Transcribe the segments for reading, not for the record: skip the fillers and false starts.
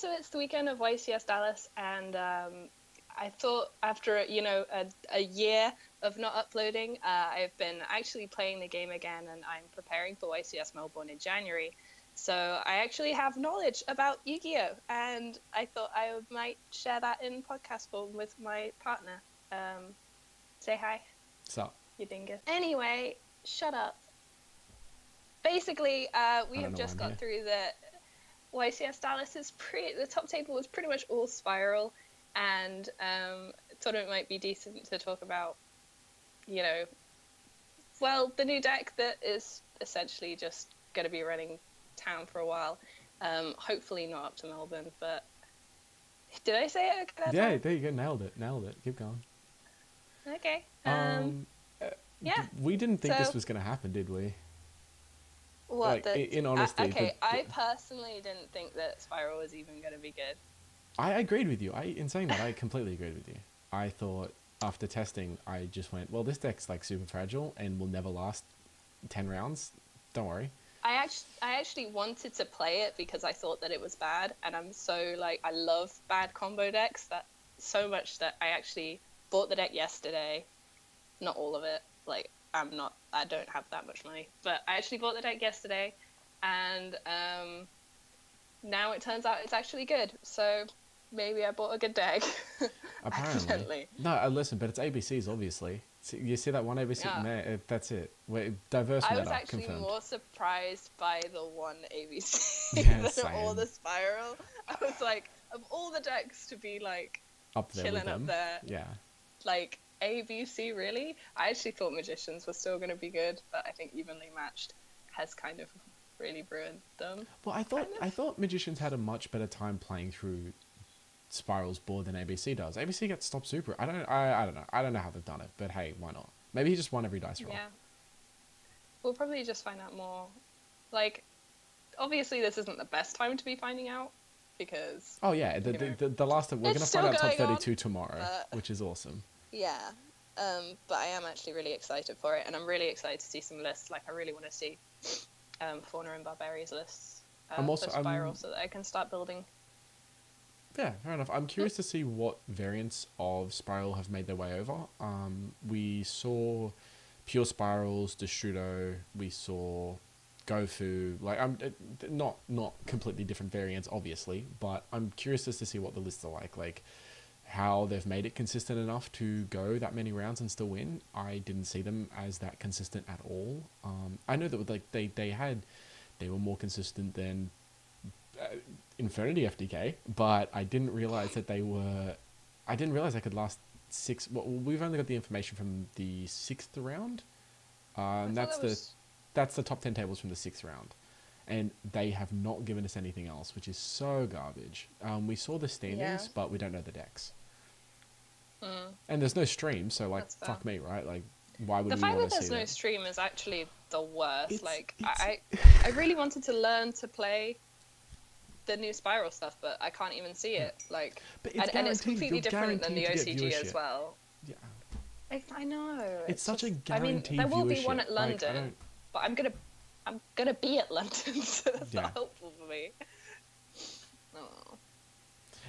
so it's the weekend of YCS Dallas, and I thought after a year of not uploading, I've been actually playing the game again, and I'm preparing for YCS Melbourne in January. So I actually have knowledge about Yu-Gi-Oh, and I thought I might share that in podcast form with my partner. Say hi. What's up? You dingus. Anyway, shut up. Basically, we have just got through the YCS Dallas the top table was pretty much all Spiral, and thought it might be decent to talk about, the new deck that is essentially just going to be running town for a while. Hopefully not up to Melbourne, but did I say it? Yeah, there you go. Nailed it. Keep going. Okay. Yeah. We didn't think this was going to happen, did we? What? Like, in honesty. I personally didn't think that Spiral was even going to be good. I agreed with you. In saying that, I completely agreed with you. I thought after testing, I just went, well, this deck's like super fragile and will never last 10 rounds. Don't worry. I actually wanted to play it because I thought that it was bad, and I'm so I love bad combo decks that so much that I actually bought the deck yesterday. Not all of it. I don't have that much money, but I actually bought the deck yesterday, and now it turns out it's actually good. So maybe I bought a good deck. Apparently. No, listen, but it's ABCs, obviously. You see that one ABC? Yeah. That's it. Diverse meta, I was actually confirmed. more surprised by the one ABC than same. All the Spiral. I was like, of all the decks to be up there chilling up there. Yeah. ABC, really? I actually thought Magicians was still going to be good, but I think Evenly Matched has kind of really ruined them. Well, I thought Magicians had a much better time playing through Spyrals board than ABC does. ABC gets stop super. I don't know. I don't know how they've done it, but hey, why not? Maybe he just won every dice roll. Yeah. We'll probably just find out more. Obviously this isn't the best time to be finding out, because... Oh yeah, the last... We're going to find out top 32 tomorrow, which is awesome. Yeah. But I am actually really excited for it, and I'm really excited to see some lists. I really want to see Fauna and Barbarians lists for Spiral, so that I can start building. Yeah, fair enough. I'm curious to see what variants of Spiral have made their way over. We saw Pure Spirals, Destrudo, we saw Gofu. Not completely different variants, obviously, but I'm curious as to see what the lists are like how they've made it consistent enough to go that many rounds and still win. I didn't see them as that consistent at all. I know that they were more consistent than Infernoid FDK, but I didn't realize that they could last 6. Well, we've only got the information from the 6th round. And that's the top 10 tables from the 6th round. And they have not given us anything else, which is so garbage. We saw the standings, but we don't know the decks. And there's no stream, so fuck me, right? Why would we want to see that? The fact that there's no stream is actually the worst. I really wanted to learn to play the new Spiral stuff, but I can't even see it. And it's completely different than the OCG as well. Yeah. I know. It's such a guaranteed there will be viewership. one at London, but I'm gonna be at London, so that's not helpful for me. Oh.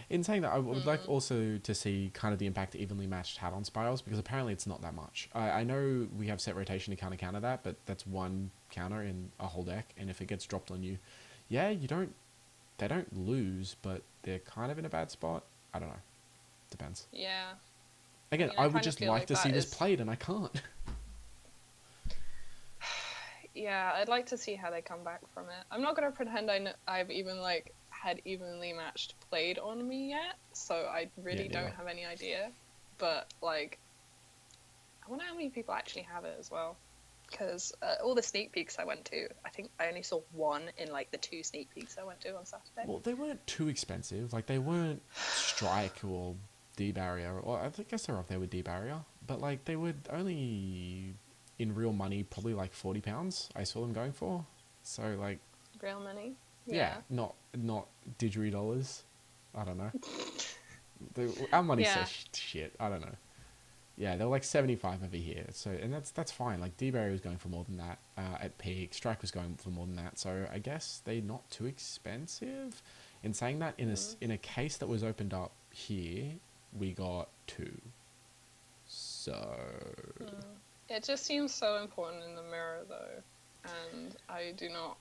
In saying that, I would like also to see kind of the impact Evenly Matched had on Spirals, because apparently it's not that much. I know we have set rotation to counter that, but that's one counter in a whole deck, and if it gets dropped on you, they don't lose, but they're kind of in a bad spot. I don't know. Depends. Yeah. Again, I would just like to see this played, and I can't. Yeah, I'd like to see how they come back from it. I'm not going to pretend I've even had Evenly Matched played on me yet, so I really don't have any idea. But I wonder how many people actually have it as well, because all the sneak peeks I went to, I think I only saw one in the 2 sneak peeks I went to on Saturday. Well, they weren't too expensive. They weren't Strike or D-Barrier, or I guess they're up there with D-Barrier, but they were only, in real money, probably £40 I saw them going for. So real money? Yeah, not didgeridoo dollars. I don't know. Our money says shit. I don't know. Yeah, they're 75 over here. So, and that's fine. D-Barrier was going for more than that at peak. Strike was going for more than that. So I guess they're not too expensive. In saying that, in a case that was opened up here, we got 2. So... It just seems so important in the mirror, though, and I do not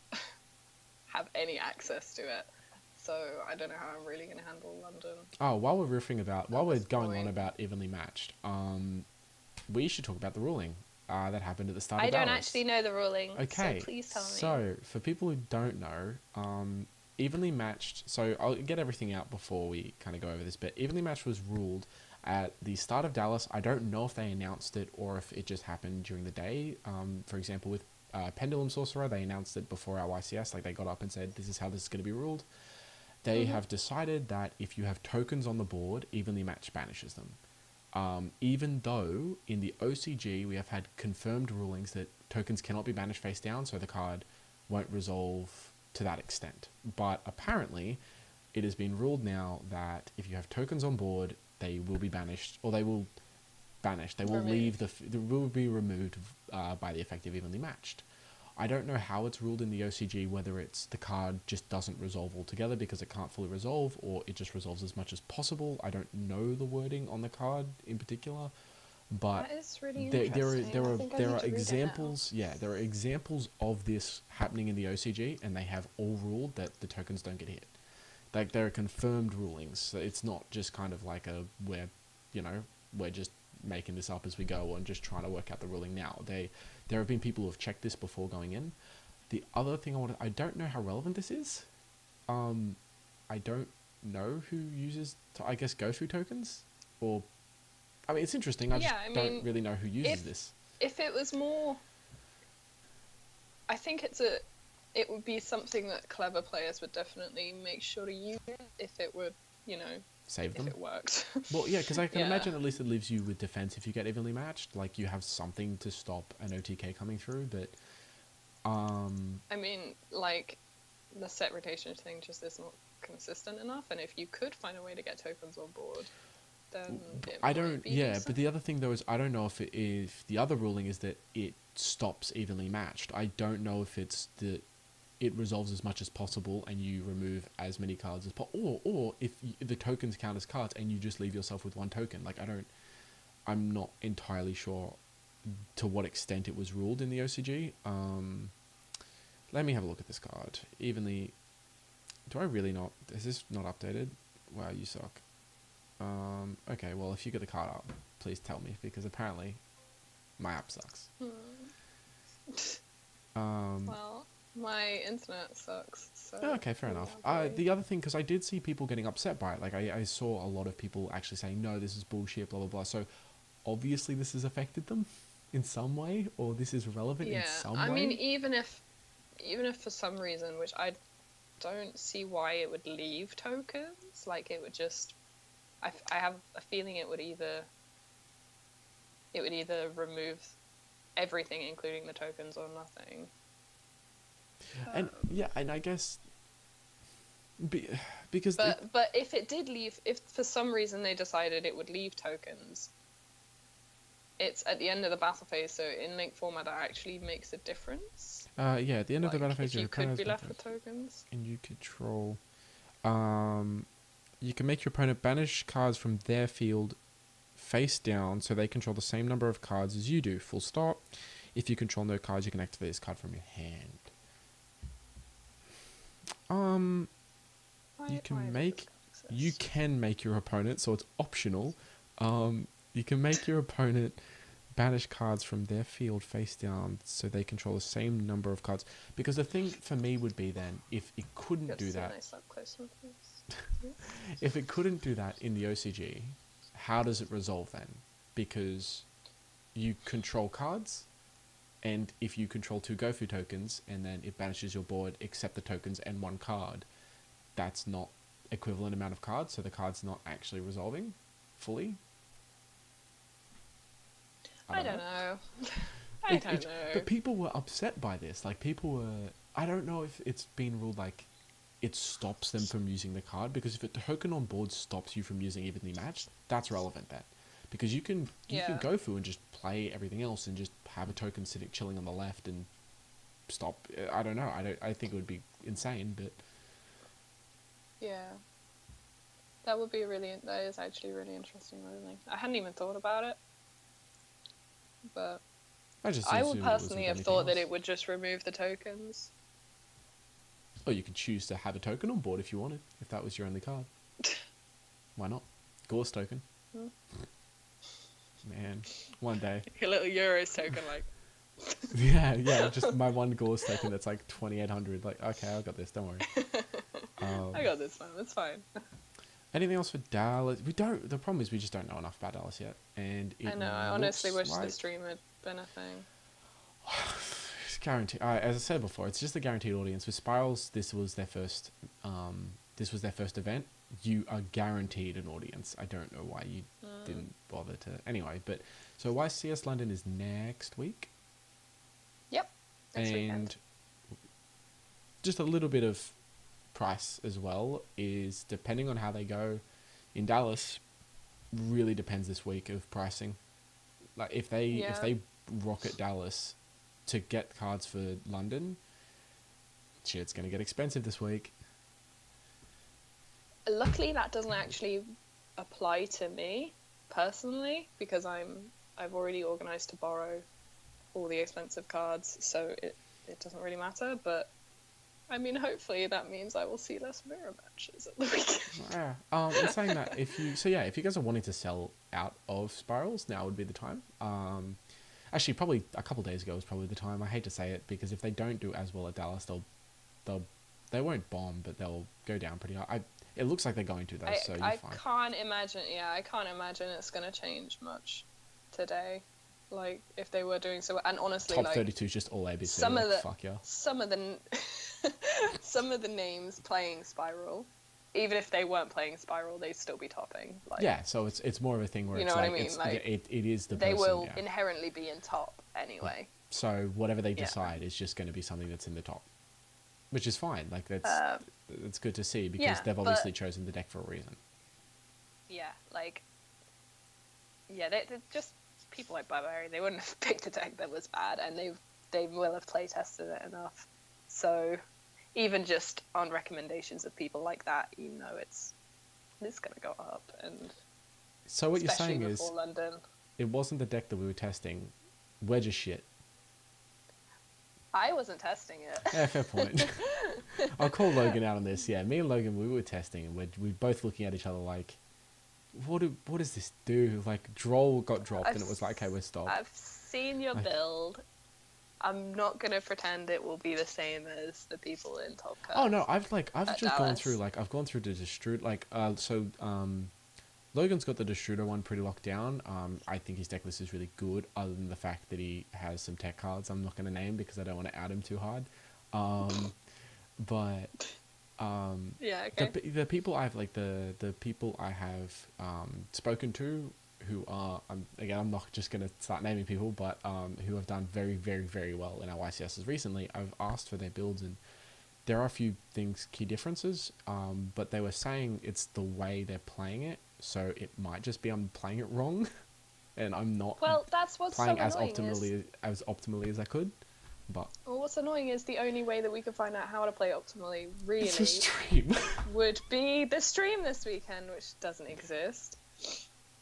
have any access to it. So I don't know how I'm really going to handle London. Oh, while we're going on about evenly matched, we should talk about the ruling that happened at the start of Dallas. I don't actually know the ruling, okay, so please tell me. So, for people who don't know, evenly matched, so I'll get everything out before we kind of go over this, but evenly matched was ruled at the start of Dallas. I don't know if they announced it or if it just happened during the day. For example, with Pendulum Sorcerer, they announced it before our YCS, like they got up and said, this is how this is going to be ruled. They have decided that if you have tokens on the board, evenly matched banishes them. Even though in the OCG we have had confirmed rulings that tokens cannot be banished face down, so the card won't resolve to that extent. But apparently it has been ruled now that if you have tokens on board, they will be banished, or they will banish. They will they will be removed by the effect of evenly matched. I don't know how it's ruled in the OCG, whether it's the card just doesn't resolve altogether because it can't fully resolve, or it just resolves as much as possible. I don't know the wording on the card in particular, but that is really there are examples. Yeah, there are examples of this happening in the OCG, and they have all ruled that the tokens don't get hit. Like, there are confirmed rulings. So it's not just kind of like we're just making this up as we go and just trying to work out the ruling now. There have been people who have checked this before going in. The other thing I don't know how relevant this is. I don't know who uses, I guess, GoFu tokens, or, I mean, it's interesting. I don't really know who uses this. If it was more, I think it would be something that clever players would definitely make sure to use if it would, save them. If it worked. Well, yeah, because I can imagine at least it leaves you with defense if you get evenly matched. Like, you have something to stop an OTK coming through, but... I mean, like, the set rotation thing just is not consistent enough, and if you could find a way to get tokens on board, then it might be decent. But the other thing, though, is I don't know if the other ruling is that it stops evenly matched. I don't know if it's that it resolves as much as possible and you remove as many cards as possible, or if the tokens count as cards and you just leave yourself with 1 token. Like, I'm not entirely sure to what extent it was ruled in the OCG. Let me have a look at this card. Evenly, do I really not, is this not updated? Wow, you suck. Okay, well, if you get the card up, please tell me, because apparently my app sucks. Well, my internet sucks. So okay, fair enough. The other thing, because I did see people getting upset by it. Like, I saw a lot of people actually saying, no, this is bullshit, blah, blah, blah. So, obviously this has affected them in some way, or this is relevant in some way. I mean, even if for some reason, which I don't see why it would leave tokens, like, it would just... I have a feeling it would either remove everything, including the tokens, or nothing. And and I guess because but if it did leave, if for some reason they decided it would leave tokens, it's at the end of the battle phase, so in link format that actually makes a difference. At the end of the battle phase, you could be left with tokens, and you control. You can make your opponent banish cards from their field face down, so they control the same number of cards as you do. Full stop. If you control no cards, you can activate this card from your hand. You can make your opponent, so it's optional. You can make your opponent banish cards from their field face down, so they control the same number of cards. Because the thing for me would be then, if it couldn't do that, if it couldn't do that in the OCG, how does it resolve then? Because you control cards, and if you control 2 GoFu tokens, and then it banishes your board except the tokens and 1 card, that's not equivalent amount of cards, so the card's not actually resolving fully. I don't know. I don't know. But people were upset by this. Like, people were... I don't know if it's been ruled like it stops them from using the card, because if a token on board stops you from using evenly matched, that's relevant then. Because you can go through and just play everything else and just have a token sitting chilling on the left and stop. I don't know. I think it would be insane, but Yeah. That would be that is actually really interesting, really. I hadn't even thought about it, but I would personally have thought that it would just remove the tokens. Or you could choose to have a token on board if you wanted, if that was your only card. Why not? Gorse token. Man, one day. Your little Euros token, like. yeah, just my one Gorse token that's like 2,800. Like, okay, I got this, don't worry. I got this one, it's fine. Anything else for Dallas? The problem is we just don't know enough about Dallas yet. And I know, I honestly wish the stream had been a thing. It's guaranteed. As I said before, it's just a guaranteed audience. With Spyrals, this was their first event. You are guaranteed an audience. I don't know why you didn't bother to. Anyway, but so YCS London is next week. Yep. Next weekend. Just a little bit of price as well is depending on how they go in Dallas. Really depends this week of pricing. Like if they rocket Dallas to get cards for London, shit's gonna get expensive this week. Luckily, that doesn't actually apply to me personally because I've already organised to borrow all the expensive cards, so it doesn't really matter. But I mean, hopefully that means I will see less mirror matches at the weekend. Yeah. I'm saying that if you guys are wanting to sell out of Spyrals, now would be the time. Actually, probably a couple days ago was probably the time. I hate to say it because if they don't do as well at Dallas, they won't bomb, but they'll go down pretty hard. It looks like they're going to though, so you're fine. I can't imagine it's gonna change much today. Like if they were doing so, and honestly, top 32 is just all ABC. Some of the names playing Spiral, even if they weren't playing Spiral, they'd still be topping. Like, yeah, so it's more of a thing where you it's know like, what I mean? Like it is the they person, will inherently be in top anyway. Yeah. So whatever they decide is just going to be something that's in the top, which is fine. Like it's good to see because they've obviously chosen the deck for a reason. Yeah, like they're just people like Barbarian. They wouldn't have picked a deck that was bad, and they will have play tested it enough. So even just on recommendations of people like that, you know it's gonna go up. And so what you're saying is London, it wasn't the deck that we were testing. We're just shit. I wasn't testing it. Yeah, fair point. I'll call Logan out on this. Yeah, me and Logan, we were testing, and we're both looking at each other like, what does this do? Like, Droll got dropped, and it was like, okay, we're stopped. I've seen your build. I'm not gonna pretend it will be the same as the people in Top Cut. Oh no, I've just gone through the Destrude. Logan's got the Destruder one pretty locked down. I think his deck list is really good, other than the fact that he has some tech cards I'm not going to name because I don't want to out him too hard. Yeah, okay. The people I've the people I have spoken to who are I'm not just going to start naming people, but who have done very, very, very well in our YCSs recently. I've asked for their builds, and there are a few key differences, but they were saying it's the way they're playing it. So it might just be I'm playing it wrong, and I'm not that's what's playing so as optimally as I could. But what's annoying is the only way that we could find out how to play optimally really stream. would be the stream this weekend, which doesn't exist.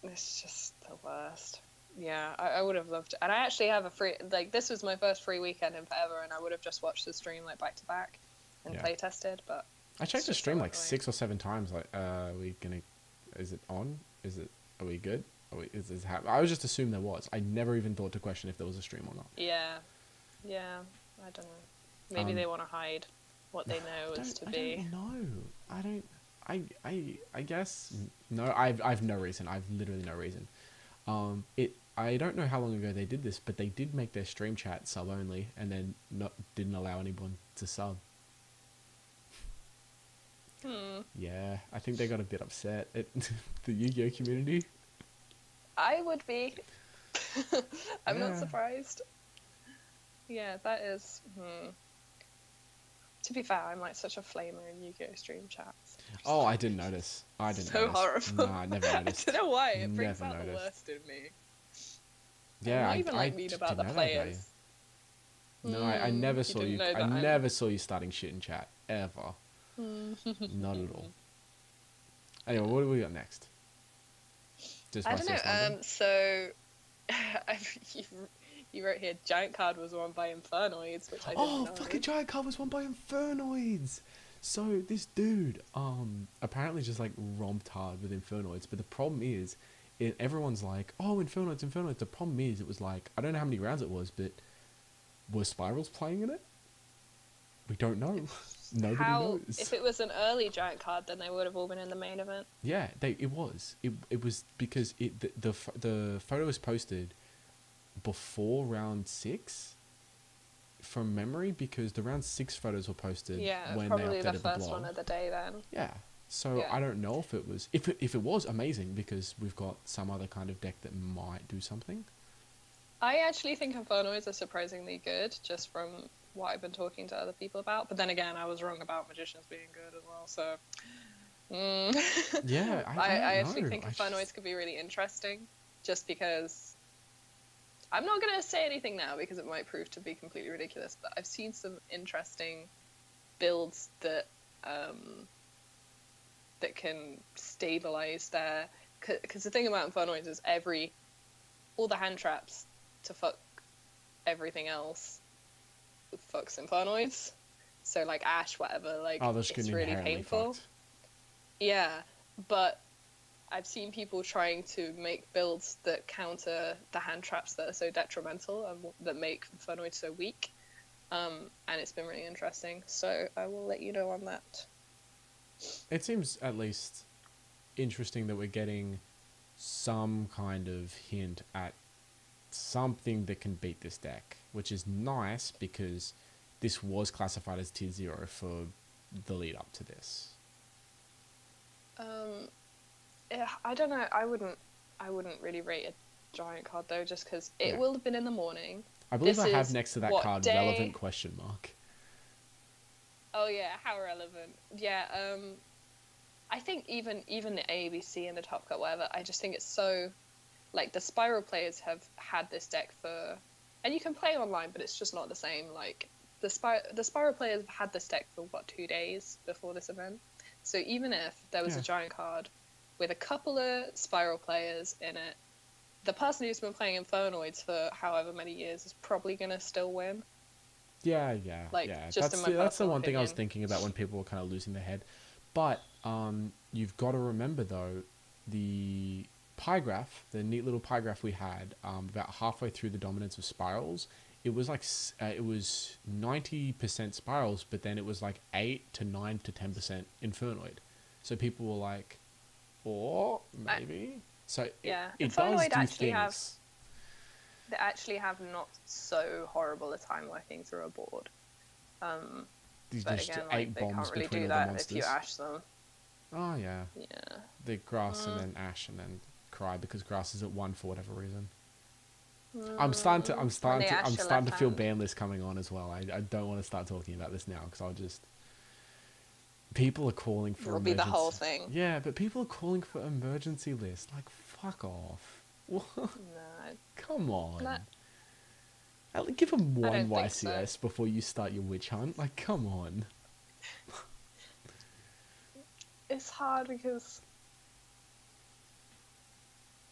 It's just the worst. Yeah, I would have loved it. And I actually have this was my first free weekend in forever, and I would have just watched the stream back to back and play tested. But I checked the stream 6 or 7 times. Is it on? Are we good? Is this happening? I was just assumed there was. I never even thought to question if there was a stream or not. Yeah, I don't know. Maybe they want to hide what they know is to be. I don't know. I guess no. I've no reason. I've literally no reason. I don't know how long ago they did this, but they did make their stream chat sub only, and then didn't allow anyone to sub. Yeah, I think they got a bit upset at the Yu-Gi-Oh community. I would be. I'm not surprised. Yeah, that is. To be fair, I'm such a flamer in Yu-Gi-Oh stream chats. Oh, I didn't notice. So horrible. No, I never noticed. I don't know why. It brings out the worst in me. Yeah, I even mean about the players. No, I never saw you. I never saw you starting shit in chat ever. Not at all. Anyway, what do we got next? Just I don't YCS know. London? So you, you wrote here giant card was won by Infernoids, which I didn't Oh, know. fucking giant card was won by Infernoids. So this dude, apparently just like romped hard with Infernoids, but the problem is, everyone's like, oh, Infernoids, Infernoids. The problem is, it was like, I don't know how many rounds it was, but were Spyrals playing in it? We don't know. Nobody knows. If it was an early giant card, then they would have all been in the main event. Yeah, it was. It was because the photo was posted before round 6 from memory, because the round 6 photos were posted when they probably updated the first blog. one of the day then. Yeah. So Yeah. I don't know if it was if it was amazing, because we've got some other kind of deck that might do something. I actually think Infernoids are surprisingly good, just from what I've been talking to other people about. But then again, I was wrong about Magicians being good as well, so... Yeah, I actually know. think Infernoids could be really interesting, just because... I'm not going to say anything now, because it might prove to be completely ridiculous, but I've seen some interesting builds that that can stabilize their... Because the thing about Infernoids is all the hand traps to fuck everything else fucks Infernoids. So like Ash, whatever, like it's really painful. Fucked. Yeah, but I've seen people trying to make builds that counter the hand traps that are so detrimental and that make Infernoid so weak. And it's been really interesting. So I will let you know on that. It seems at least interesting that we're getting some kind of hint at something that can beat this deck, which is nice, because this was classified as tier 0 for the lead up to this. Yeah, I don't know. I wouldn't really rate a giant card though, just because it will have been in the morning. I believe I have next to that card relevant question mark. Oh yeah, how relevant? Yeah, I think even the ABC and the Top Cut, whatever, I just think it's so, like, the Spiral players have had this deck for, and you can play online, but it's just not the same. Like, the Spiral players have had this deck for 2 days before this event. So even if there was a giant card with a couple of Spiral players in it, the person who's been playing Infernoids for however many years is probably gonna still win. Yeah. That's the one thing I was thinking about when people were kind of losing their head. But you've got to remember though, the pie graph, the neat little pie graph we had, about halfway through the dominance of Spyrals, it was like it was 90% Spyrals, but then it was like 8 to 9 to 10% Infernoid. So people were like, or maybe. So it does do things. They actually have not so horrible a time working through a board. But just again, 8 they bombs can't really between do all the that monsters. if you ash them. Oh yeah. Yeah. The grass and then ash and then cry, because grass is at 1 for whatever reason. I'm starting to feel ban list coming on as well. I don't want to start talking about this now, because people are calling for It'll be the whole thing. Yeah, but people are calling for emergency list. Like, fuck off. What? No. Come on. Give them one YCS before you start your witch hunt. Like, come on. It's hard because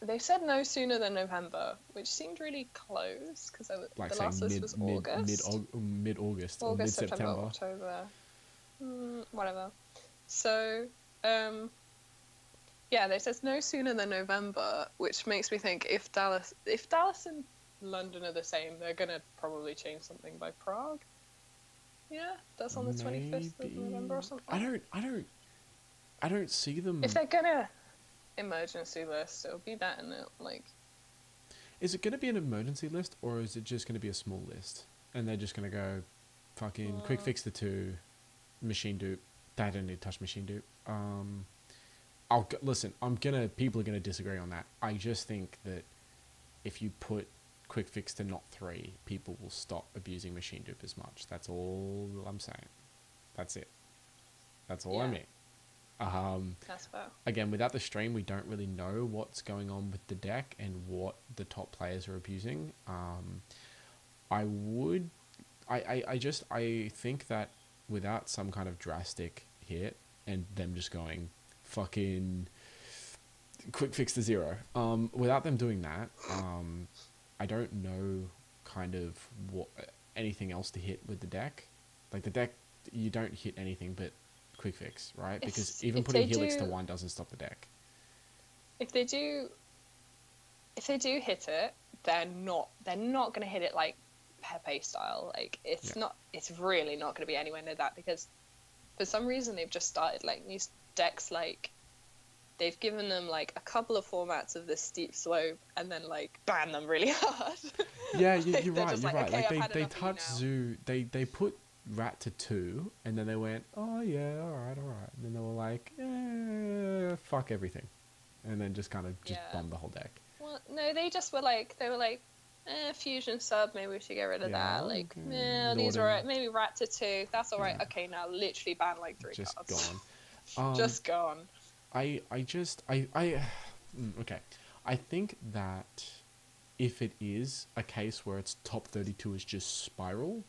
they said no sooner than November, which seemed really close, because the last list was mid-August or August, mid-September. October, whatever. So, yeah, they said no sooner than November, which makes me think if Dallas and London are the same, they're gonna probably change something by Prague. Yeah, that's on the 25th of November or something. I don't see them. If they're gonna emergency list, it'll be that, and like. Is it gonna be an emergency list, or is it just gonna be a small list, and they're just gonna go, fucking quick fix the 2, machine dupe. They don't need to touch machine dupe. Listen. People are gonna disagree on that. I just think that if you put quick fix to not 3, people will stop abusing machine dupe as much. That's all I'm saying. That's it. That's all I mean. That's fair. Again, without the stream, we don't really know what's going on with the deck and what the top players are abusing. I think that without some kind of drastic hit and them just going, fucking quick fix to 0. Without them doing that, I don't know kind of what anything else to hit with the deck. Like the deck, you don't hit anything but quick fix, right? Because even putting Helix to 1 doesn't stop the deck. If they do hit it, they're not going to hit it like Pepe style. Like it's really not going to be anywhere near that, because for some reason they've just started like new decks. Like they've given them like a couple of formats of this steep slope and then like ban them really hard. Yeah, you're right. You're right. Okay, like they touched Zoo. They put Rat to 2, and then they went, oh yeah, all right. And then they were like, fuck everything, and then just kind of bombed the whole deck. Well, no, they were like, fusion sub, maybe we should get rid of that. Like, these are right. Maybe Rat to 2, that's all right. Yeah. Okay, now literally ban like 3 just cards. Gone. Just gone. Okay. I think that if it is a case where it's top 32 is just Spiral,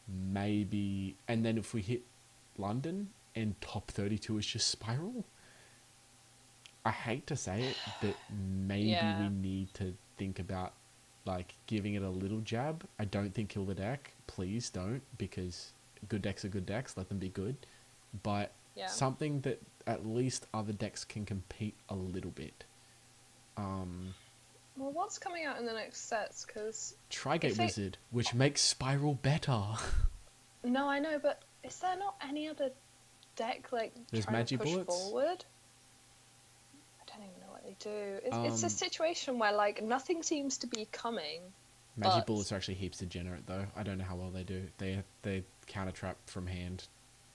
maybe, and then if we hit London and top 32 is just Spiral, I hate to say it, but maybe we need to think about like giving it a little jab. I don't think kill the deck. Please don't, because good decks are good decks. Let them be good. But something that at least other decks can compete a little bit. Well, what's coming out in the next sets? Because Trigate Wizard, which makes Spiral better. No, I know, but is there not any other deck like There's trying to push Bullets? Forward? I don't even know what they do. It's a situation where like nothing seems to be coming. Bullets are actually heaps degenerate though. I don't know how well they do. They counter trap from hand,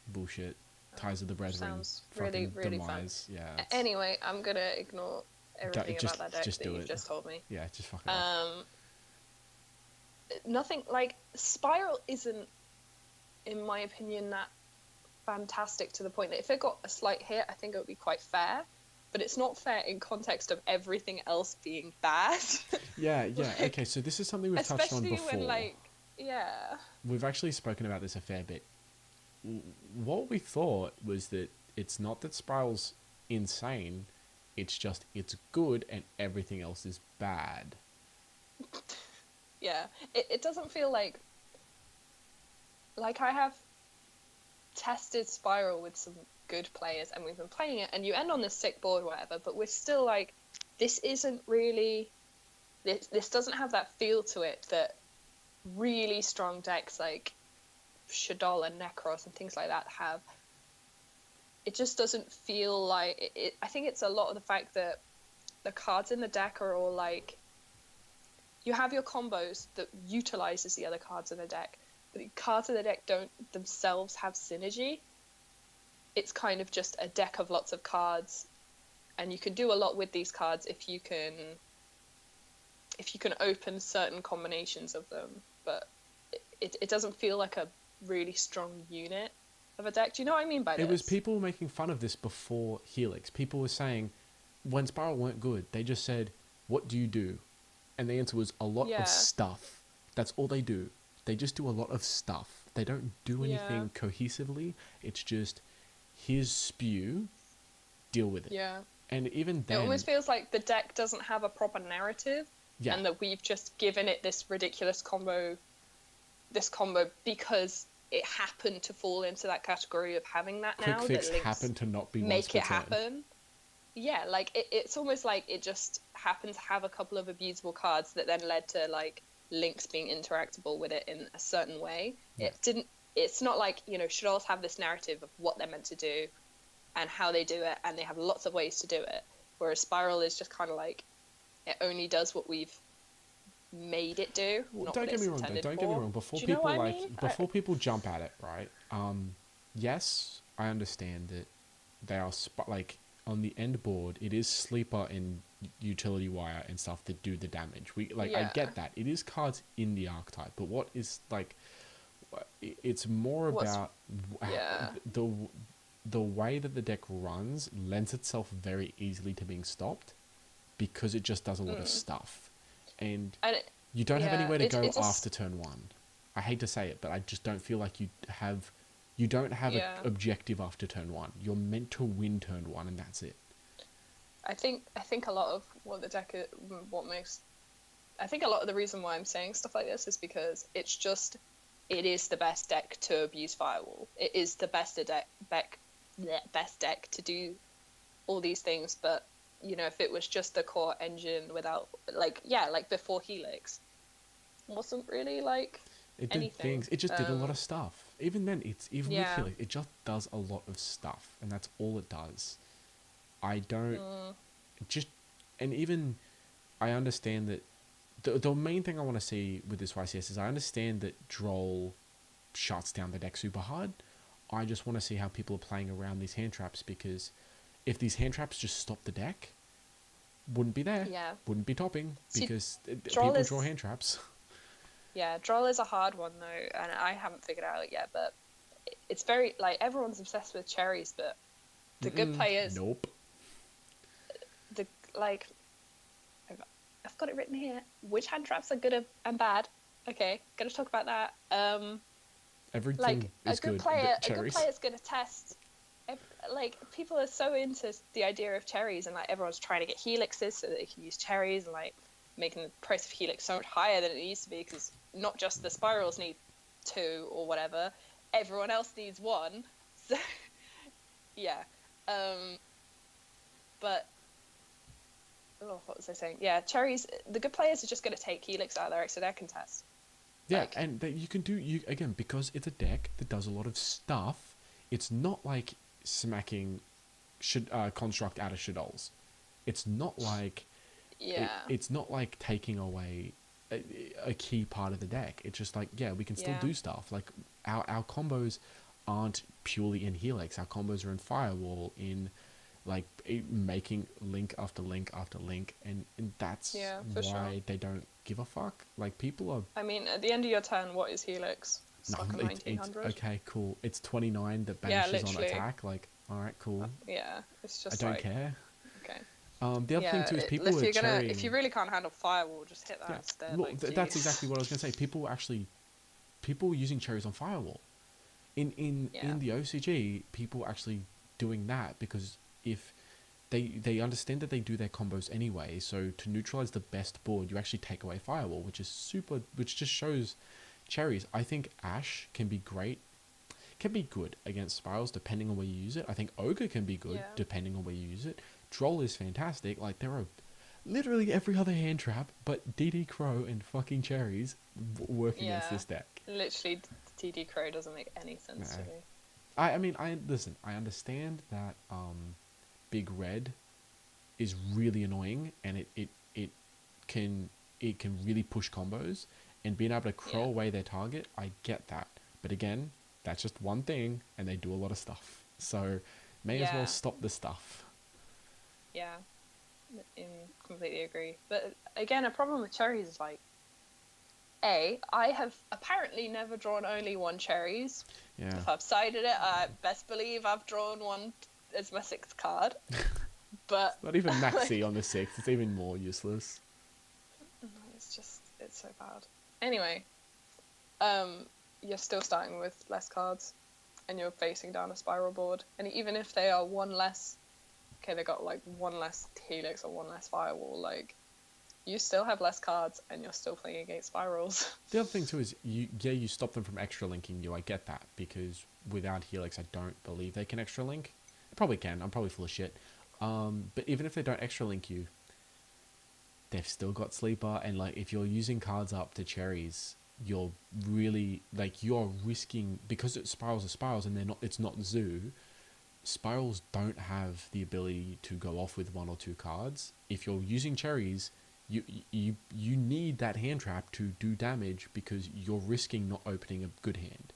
bullshit. Ties of the Brethren. Sounds really demise. Fun. Yeah. Anyway, I'm gonna ignore everything about that deck that you've just told me. Yeah, just fuck it off. Nothing like Spiral isn't, in my opinion, that fantastic to the point that if it got a slight hit, I think it would be quite fair. But it's not fair in context of everything else being bad. Yeah. Okay, so this is something we've touched on before. Especially when, We've actually spoken about this a fair bit. What we thought was that it's not that Spiral's insane, it's just it's good and everything else is bad. Yeah, it doesn't feel like I have tested Spiral with some good players and we've been playing it and you end on this sick board or whatever, but we're still like, this isn't really, this doesn't have that feel to it that really strong decks like Shaddoll and Necros and things like that have. It just doesn't feel like it. I think it's a lot of the fact that the cards in the deck are all like, you have your combos that utilizes the other cards in the deck, but the cards in the deck don't themselves have synergy. It's kind of just a deck of lots of cards, and you can do a lot with these cards if you can open certain combinations of them, but it doesn't feel like a really strong unit of a deck. Do you know what I mean by this? It was people making fun of this before Helix. People were saying, when Spiral weren't good, they just said, what do you do? And the answer was a lot of stuff. That's all they do. They just do a lot of stuff. They don't do anything cohesively. It's just, here's spew, deal with it. Yeah. And even then... It almost feels like the deck doesn't have a proper narrative, and that we've just given it this ridiculous combo because it happened to fall into that category of having that now. Quick fix happened to not be make it happen. Yeah, like it's almost like it just happened to have a couple of abusable cards that then led to like links being interactable with it in a certain way. Yeah. It's not like, Shaddolls have this narrative of what they're meant to do and how they do it, and they have lots of ways to do it. Whereas Spiral is just kind of like, it only does what we've made it do. Well, don't get me wrong. Don't get me wrong. Before people jump at it, right? Yes, I understand that they are on the end board. It is sleeper and utility wire and stuff that do the damage. I get that. It is cards in the archetype, but what is like? It's more about the way that the deck runs lends itself very easily to being stopped because it just does a lot of stuff. And you don't have anywhere to go after turn 1. I hate to say it, but I just don't feel like you You don't have an Yeah. objective after turn 1. You're meant to win turn 1, and that's it. I think a lot of what the deck is, what makes I think a lot of the reason why I'm saying stuff like this is because it is the best deck to abuse Firewall. It is the best deck to do all these things. But you know, if it was just the core engine without like before Helix, wasn't really like It did anything. things. It just did a lot of stuff. Even then, with Yeah. Helix, it just does a lot of stuff, and that's all it does. I don't just, and even I understand that the main thing I want to see with this YCS is I understand that Droll shuts down the deck super hard. I just want to see how people are playing around these hand traps, because if these hand traps just stop the deck, wouldn't be there. Yeah. Wouldn't be topping, because Droll people is- draw hand traps. Yeah, Droll is a hard one though, and I haven't figured it out yet. But it's very like everyone's obsessed with cherries, but the good players, Nope. the like, I've got it written here. Which hand traps are good and bad? Okay, gonna talk about that. Everything Like is a good good. player, but cherries. gonna test. Like people are so into the idea of cherries, and like everyone's trying to get helixes so that they can use cherries, and like making the price of helix so much higher than it needs to be, because not just the Spyrals need 2 or whatever, everyone else needs 1. So yeah, but what was I saying? Yeah, cherries. The good players are just going to take helix out of their extra deck and test. Yeah, Like, and that you can do again, because it's a deck that does a lot of stuff. It's not like smacking construct out of Shadows. It's not like it's not like taking away a key part of the deck. It's just like, yeah, we can still do stuff. Like our combos aren't purely in Helix. Our combos are in Firewall, in like making link after link after link, and that's why they don't give a fuck. Like people are. I mean, at the end of your turn, what is helix? It's like a 1900. It's okay, cool. It's 29 that banishes on attack. Like, all right, cool. Yeah, it's just. I don't care. Okay. The other thing too is people are cherrying. If you really can't handle Firewall, just hit that instead. Look, like, that's exactly what I was gonna say. People using cherries on Firewall. In the OCG, people actually doing that, because if they understand that they do their combos anyway, so to neutralize the best board, you actually take away Firewall, which just shows cherries. I think Ash can be good against Spirals depending on where you use it. I think Ogre can be good depending on where you use it. Droll is fantastic. Like, there are literally every other hand trap but DD Crow and fucking cherries work against this deck. Literally, DD Crow doesn't make any sense to me. I mean, I understand that Big Red is really annoying, and it can really push combos, and being able to crow away their target, I get that. But again, that's just one thing, and they do a lot of stuff. So may as well stop the stuff. Yeah, completely agree. But again, a problem with cherries is like, I have apparently never drawn only 1 cherries. Yeah. If I've sided it, I best believe I've drawn 1 as my 6th card. But it's not even maxi on the 6th. It's even more useless. It's so bad. Anyway, you're still starting with less cards, and you're facing down a spiral board. And even if they are 1 less, okay, they got like 1 less helix or 1 less firewall, like, you still have less cards, and you're still playing against spirals. The other thing too is you stop them from extra linking you. I get that, because without helix, I don't believe they can extra link. They probably can. I'm probably full of shit. But even if they don't extra link you, they've still got sleeper, and like if you're using cards up to cherries, you're really you're risking, because spirals are spirals and it's not zoo. Spirals don't have the ability to go off with 1 or 2 cards. If you're using cherries, you need that hand trap to do damage, because you're risking not opening a good hand.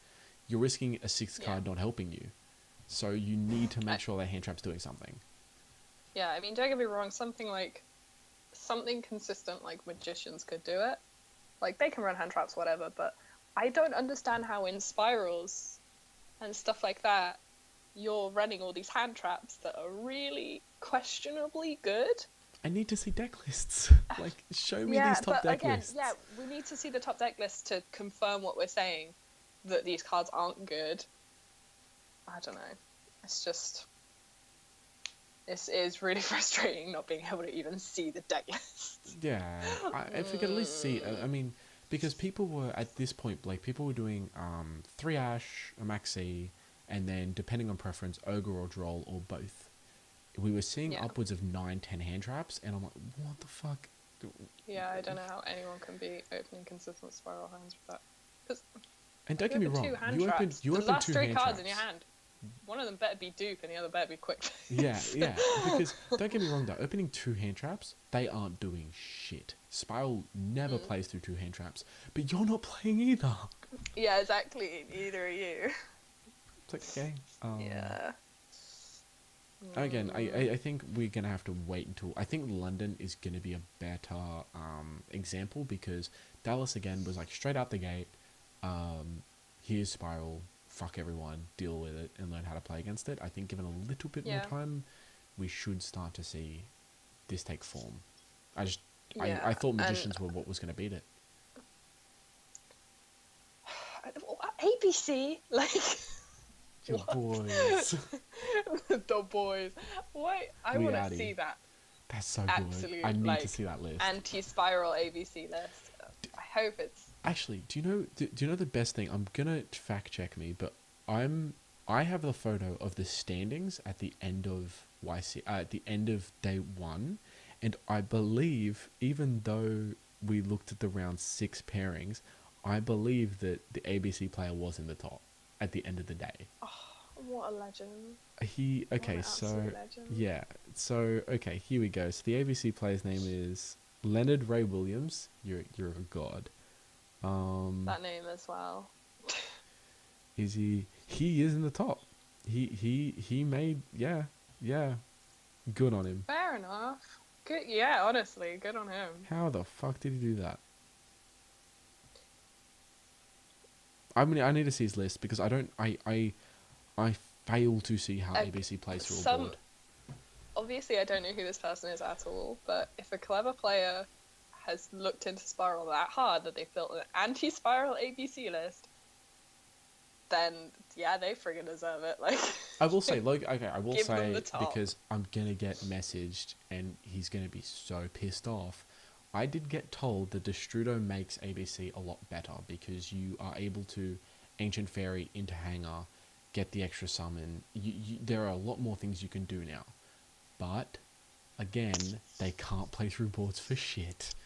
You're risking a 6th card not helping you. So you need to make sure that hand trap's doing something. Yeah, I mean, don't get me wrong, something consistent like Magicians could do it. Like, they can run hand traps, whatever, but I don't understand how in Spirals and stuff like that, you're running all these hand traps that are really questionably good. I need to see deck lists. Like, show me these top deck lists. Yeah, we need to see the top deck list to confirm what we're saying, that these cards aren't good. I don't know. It's just, it is really frustrating not being able to even see the deck list. Yeah, if we could at least see, I mean, because people were at this point, like people were doing 3 Ash, a Maxi, and then depending on preference, Ogre or Droll or both. We were seeing upwards of 9-10 hand traps, and I'm like, what the fuck? Yeah, I don't know how anyone can be opening consistent spiral hands with that. And don't get me wrong, you opened the last 2 three hand cards traps. in your hand. One of them better be dupe and the other better be quick. Yeah, because don't get me wrong though, opening 2 hand traps, they aren't doing shit. Spiral never plays through 2 hand traps, but you're not playing either. Yeah, exactly. Neither are you. It's like, okay. Yeah. Again, I think we're going to have to wait until... I think London is going to be a better example, because Dallas, again, was like straight out the gate, here's Spiral, fuck everyone, deal with it, and learn how to play against it. I think given a little bit more time, we should start to see this take form. I thought Magicians were what was going to beat it. ABC? Like... Your boys. The boys. What? I want to see that. That's so good. I need to see that list. Anti-spiral ABC list. I hope it's... Actually, do you know the best thing? I'm gonna fact check me, but I have the photo of the standings at the end of at the end of day 1, and I believe, even though we looked at the round 6 pairings, I believe that the ABC player was in the top at the end of the day. Oh, what a legend. Okay, here we go. So the ABC player's name is Leonard Ray Williams. You're a god. That name as well. Is he is in the top. He made good on him. Fair enough. Good, yeah, honestly, good on him. How the fuck did he do that? I mean, I need to see his list, because I fail to see how ABC plays through a board. Obviously, I don't know who this person is at all, but if a clever player has looked into Spiral that hard that they've built an anti-Spiral ABC list, then yeah, they friggin' deserve it. Like, I will say, because I'm gonna get messaged and he's gonna be so pissed off. I did get told that Destrudo makes ABC a lot better, because you are able to Ancient Fairy into Hanger, get the extra summon. There are a lot more things you can do now. But, again, they can't play through boards for shit.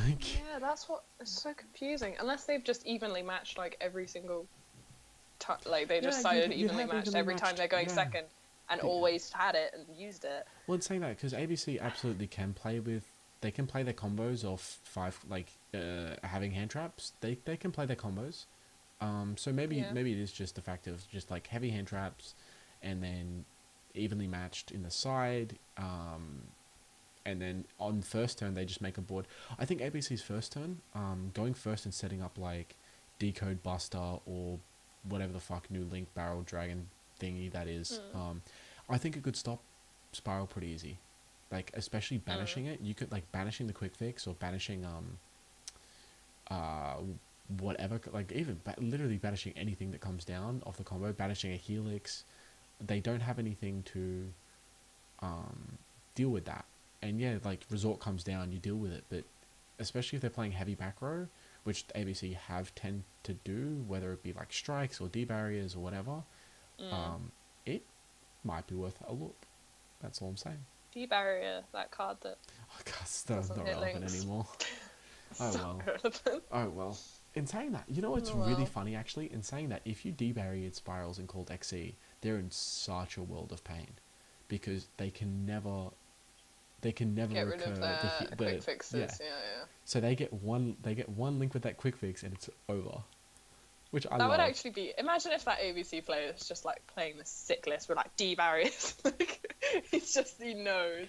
Like, yeah, that's what is so confusing. Unless they've just evenly matched, like, every single time. Like, they just decided evenly matched every time they're going second, and always had it and used it. Well, it's saying that, because ABC absolutely can play with... They can play their combos off 5, like, having hand traps. They can play their combos. So maybe it is just the fact of just, like, heavy hand traps, and then evenly matched in the side, and then on first turn they just make a board. I think ABC's first turn, going first and setting up, like, Decode Buster or whatever the fuck new Link Barrel Dragon thingy that is, I think it could stop Spiral pretty easy. Like, especially banishing it. You could, like, banishing the quick fix, or banishing, whatever, like, even literally banishing anything that comes down off the combo, banishing a Helix. They don't have anything to, deal with that. And yeah, like, Resort comes down, you deal with it, but especially if they're playing heavy back row, which the ABC have tend to do, whether it be, like, strikes or D-barriers or whatever, it might be worth a look. That's all I'm saying. D-barrier, that card that... Oh, God, that's not relevant anymore. Oh, well. In saying that, you know what's really funny, actually? In saying that, if you D-barriered Spirals and called XE, they're in such a world of pain. Because they can never get rid of the quick fixes. Yeah. So they get one link with that quick fix, and it's over. Which I love. That would actually be... Imagine if that ABC player is just, like, playing the sick list with, like, D-barriers. Like, he knows.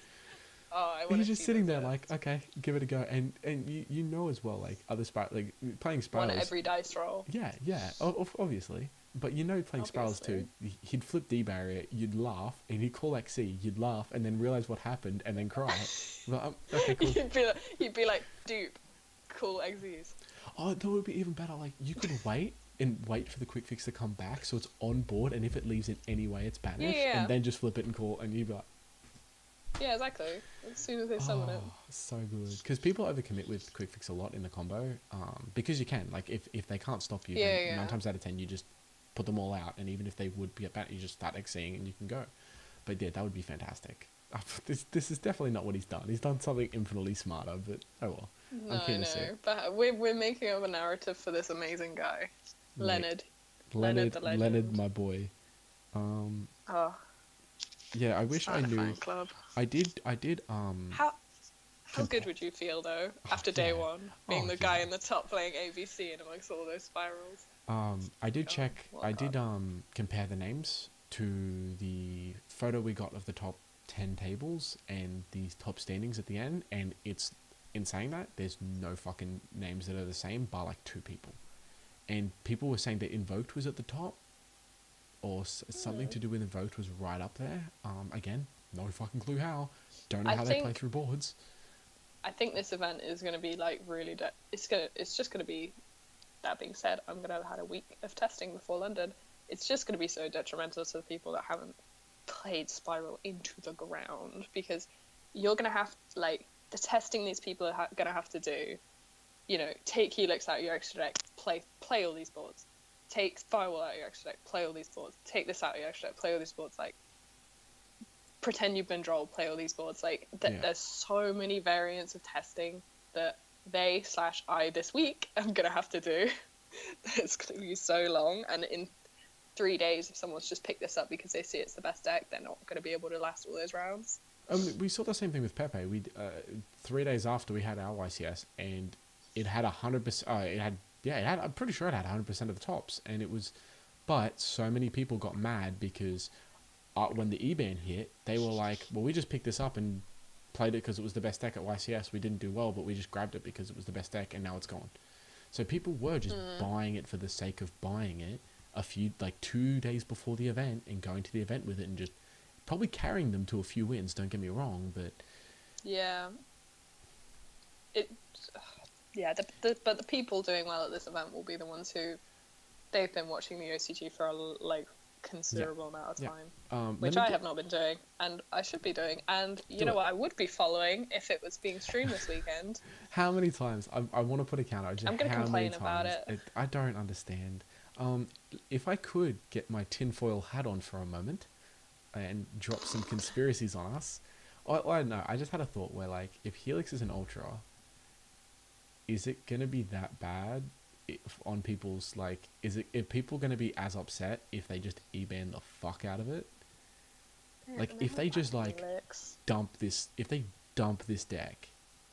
Oh, I want He's just sitting there like, okay, give it a go. And you know as well, like, other like, playing Spirals... On every dice roll. Yeah, obviously. But you know playing Spirals too, he'd flip D-barrier, you'd laugh, and he'd call XC, you'd laugh, and then realise what happened, and then cry. But, okay, cool. He'd be like, dupe, cool XZs. Oh, that would be even better. Like, you could wait, and wait for the quick fix to come back so it's on board, and if it leaves in any way, it's banished, Yeah. and then just flip it and call, and you'd be like, Yeah, exactly. As soon as they summon it. so good. Because people overcommit with quick fix a lot in the combo, because you can. Like, if they can't stop you, then 9 times out of 10, you just put them all out, and even if they would get back, you just start Xing and you can go. But yeah, that would be fantastic. This is definitely not what he's done. He's done something infinitely smarter, but oh well. No, I know. But we're making up a narrative for this amazing guy. Leonard. Leonard the legend. Leonard, my boy. Yeah, I wish I knew. Fan club. I did. How good would you feel though after day one, being the guy in the top playing ABC and amongst all those spirals? I did check. I did compare the names to the photo we got of the top 10 tables and the top standings at the end, and it's in saying that there's no fucking names that are the same bar like 2 people, and people were saying that Invoked was at the top, or something to do with Invoked was right up there. Again, no fucking clue how. Don't know how they play through boards. I think this event is going to be like really. It's just going to be. That being said, I'm going to have had a week of testing before London. It's just going to be so detrimental to the people that haven't played Spiral into the ground, because you're going to have like the testing these people are going to have to do. You know, take Helix out of your extra deck, play all these boards. Take Firewall out of your extra deck, play all these boards. Take this out of your extra deck, play all these boards. Like, pretend you've been drolled, play all these boards. Like, there's so many variants of testing that I this week am going to have to do. It's going to be so long. And in 3 days, if someone's just picked this up because they see it's the best deck, they're not going to be able to last all those rounds. We saw the same thing with Pepe. We 3 days after we had our YCS, and it had 100%. I'm pretty sure it had 100% of the tops, and it was, but so many people got mad because when the E-ban hit, they were like, well, we just picked this up and played it because it was the best deck at YCS. We didn't do well, but we just grabbed it because it was the best deck, and now it's gone. So people were just buying it for the sake of buying it 2 days before the event, and going to the event with it, and just probably carrying them to a few wins, don't get me wrong, but... Yeah. But the people doing well at this event will be the ones who they've been watching the OCG for a considerable amount of time, which I have not been doing, and I should be doing. And you know what I would be following if it was being streamed this weekend. How many times? I want to put a counter. I'm going to complain about it. I don't understand. If I could get my tinfoil hat on for a moment and drop some conspiracies on us. I don't know. I just had a thought where, like, if Helix is an Ultra, is it going to be that bad on people's, like, are people going to be as upset if they just E-ban the fuck out of it? Like, if they just, like, dump this deck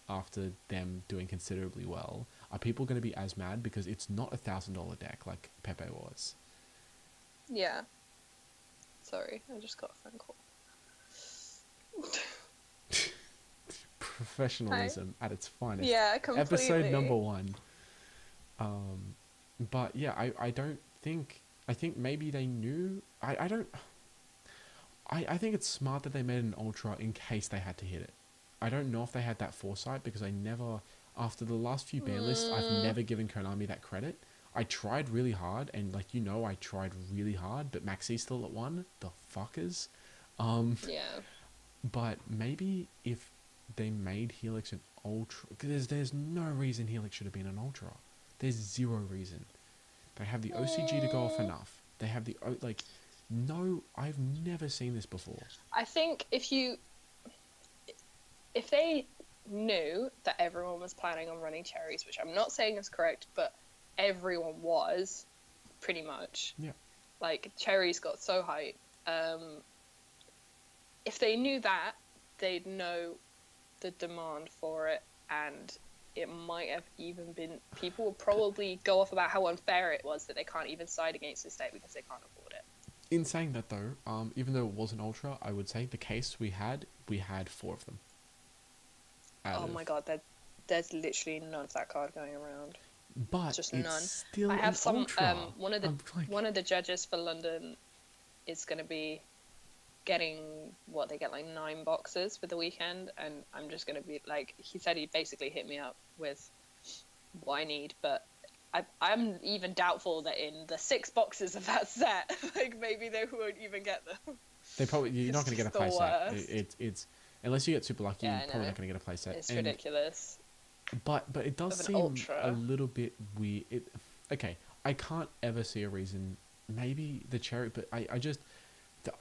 after them doing considerably well, are people going to be as mad because it's not $1,000 deck like Pepe was? Yeah. Sorry, I just got a phone call. Professionalism at its finest. Yeah, completely. Episode number 1. But yeah, I think maybe they knew. I think it's smart that they made an Ultra in case they had to hit it. I don't know if they had that foresight, because after the last few ban lists, I've never given Konami that credit. I tried really hard, and I tried really hard, but Maxi's still at 1. The fuckers. Yeah. But maybe if they made Helix an Ultra, because there's no reason Helix should have been an Ultra. There's zero reason. They have the OCG to go off enough. They have no, I've never seen this before. I think if they knew that everyone was planning on running cherries, which I'm not saying is correct, but everyone was, pretty much. Yeah. Like, cherries got so hyped. If they knew that, they'd know the demand for it, and it might have even been... People would probably go off about how unfair it was that they can't even side against this deck because they can't afford it. In saying that, though, even though it was an Ultra, I would say the case we had 4 of them. Oh my god, there's literally none of that card going around. But just it's none. Still I have some. Ultra. One of the judges for London is going to be getting they get 9 boxes for the weekend, and I'm just going to be like, he said he'd basically hit me up with what I need, but I'm even doubtful that in the 6 boxes of that set, like maybe they won't even get them. You're not going to get a play set. It's unless you get super lucky, Yeah, you're probably not going to get a play set. It's ridiculous. But it does seem ultra. a little bit weird. Okay, I can't ever see a reason. Maybe the cherry, but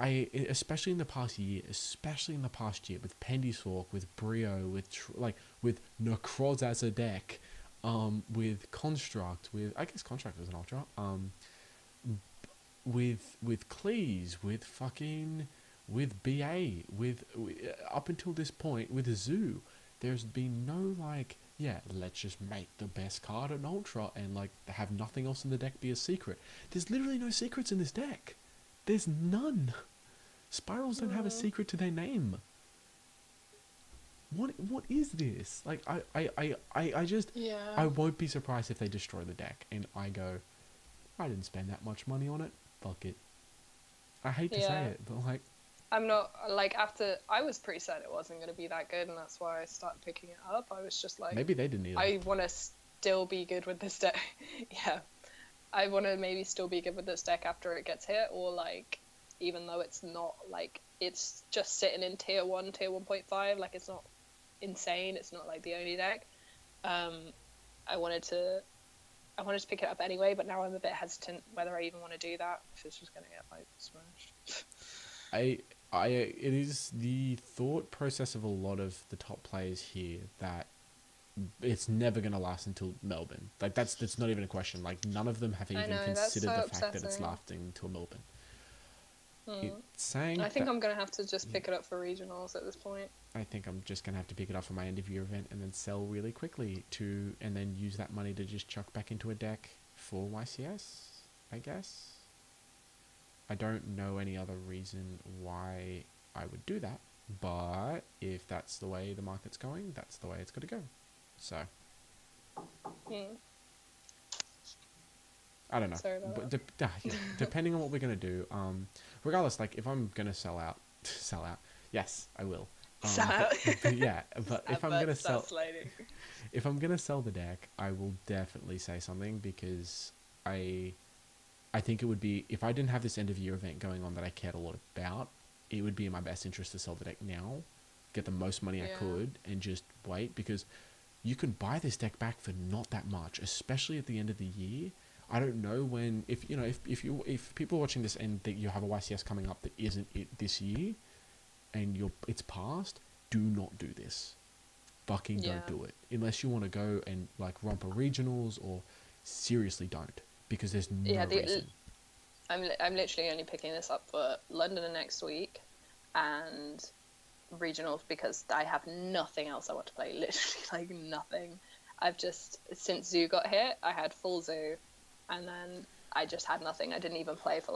especially in the past year, with Pendysfork, with Brio, with Necroz as a deck, with Construct, I guess Construct was an ultra, with Cleese, with BA, up until this point with Zoo, there's been no let's just make the best card an ultra and have nothing else in the deck be a secret. There's literally no secrets in this deck. There's none. Spirals don't have a secret to their name. What is this? I won't be surprised if they destroy the deck and I go, I didn't spend that much money on it. Fuck it. I hate to say it, but I'm not after I was pretty certain it wasn't going to be that good, and that's why I started picking it up. I was just like, maybe they didn't either. I want to still be good with this deck. Yeah, I want to maybe still be good with this deck after it gets hit, or even though it's not it's just sitting in tier 1, tier 1.5, it's not insane. It's not the only deck. I wanted to pick it up anyway, but now I'm a bit hesitant whether I even want to do that if it's just going to get smashed. It is the thought process of a lot of the top players here that it's never going to last until Melbourne. That's not even a question. None of them have even considered the fact that it's lasting until Melbourne. It's saying I think I'm going to have to just pick it up for regionals at this point. I think I'm just going to have to pick it up for my end of year event and then sell really quickly and then use that money to just chuck back into a deck for YCS, I guess. I don't know any other reason why I would do that, but if that's the way the market's going, that's the way it's got to go. So, I don't know. Sorry about that. Depending on what we're gonna do, regardless, if I'm gonna sell out, yes, I will. Sell out. But if I'm gonna sell the deck, I will definitely say something because I think it would be, if I didn't have this end of year event going on that I cared a lot about, it would be in my best interest to sell the deck now, get the most money I could, and just wait, because you can buy this deck back for not that much, especially at the end of the year. I don't know when, if people are watching this and think you have a YCS coming up that isn't it this year, and it's past, do not do this. Fucking don't do it. Unless you want to go and romp a regionals, or seriously don't. Because there's no reason. I'm literally only picking this up for London next week and regionals because I have nothing else I want to play. Literally nothing. I've just, since Zoo got hit, I had full Zoo, and then I just had nothing. I didn't even play for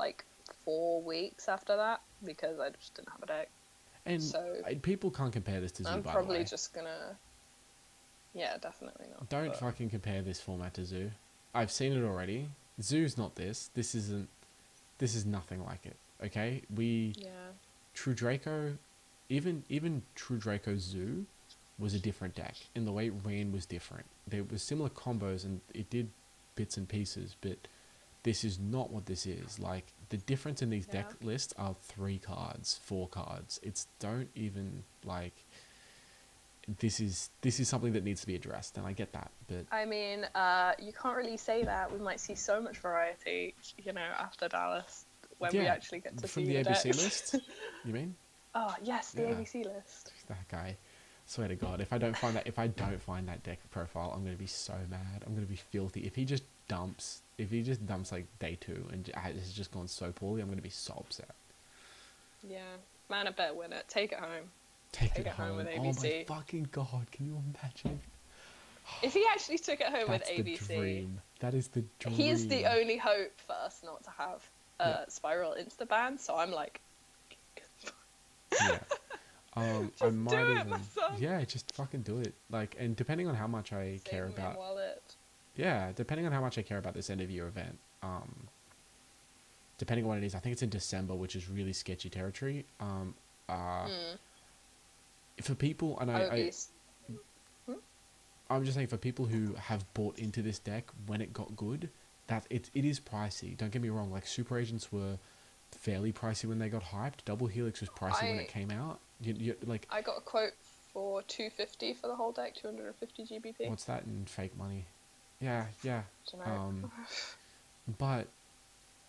4 weeks after that because I just didn't have a deck. And so people can't compare this to Zoo. I'm probably just gonna. Yeah, definitely not. Don't fucking compare this format to Zoo. I've seen it already. Zoo's not this. This is nothing like it. Okay? True Draco, even True Draco Zoo was a different deck, and the way it ran was different. There was similar combos, and it did bits and pieces, but this is not what this is. The difference in these deck lists are 3 cards, 4 cards. Don't even this is something that needs to be addressed, and I get that, but I mean, you can't really say that. We might see so much variety, after Dallas, when we actually get to see the ABC decks. list. You mean? Oh yes, the ABC list. That guy. Swear to God, if I don't find that deck profile, I'm gonna be so mad. I'm gonna be filthy. If he just dumps day 2 and it's just gone so poorly, I'm gonna be so upset. Yeah, man, I better win it. Take it home. Take it home with ABC. Oh my fucking God, can you imagine? If he actually took it home with ABC, that's the dream. That is the dream. He is the only hope for us not to have Spiral insta-ban, so I'm yeah. I might do even, it, my son. Yeah, just fucking do it. And depending on how much I care about, wallet. Yeah, depending on how much I care about this end of year event, depending on what it is, I think it's in December, which is really sketchy territory. For people, and I'm just saying for people who have bought into this deck when it got good, that it is pricey. Don't get me wrong. Like Super Agents were fairly pricey when they got hyped. Double Helix was pricey when it came out. Like I got a quote for 250 for the whole deck, 250 GBP. what's that in fake money? Yeah. Generic. But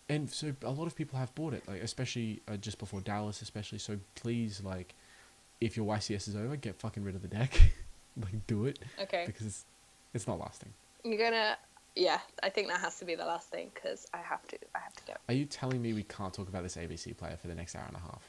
and so a lot of people have bought it, like especially just before Dallas, especially. So please, like, if your YCS is over, get fucking rid of the deck. Like, do it. Okay. Because it's not lasting. You're gonna. Yeah, I think that has to be the last thing because I have to go. Are you telling me we can't talk about this ABC player for the next hour and a half?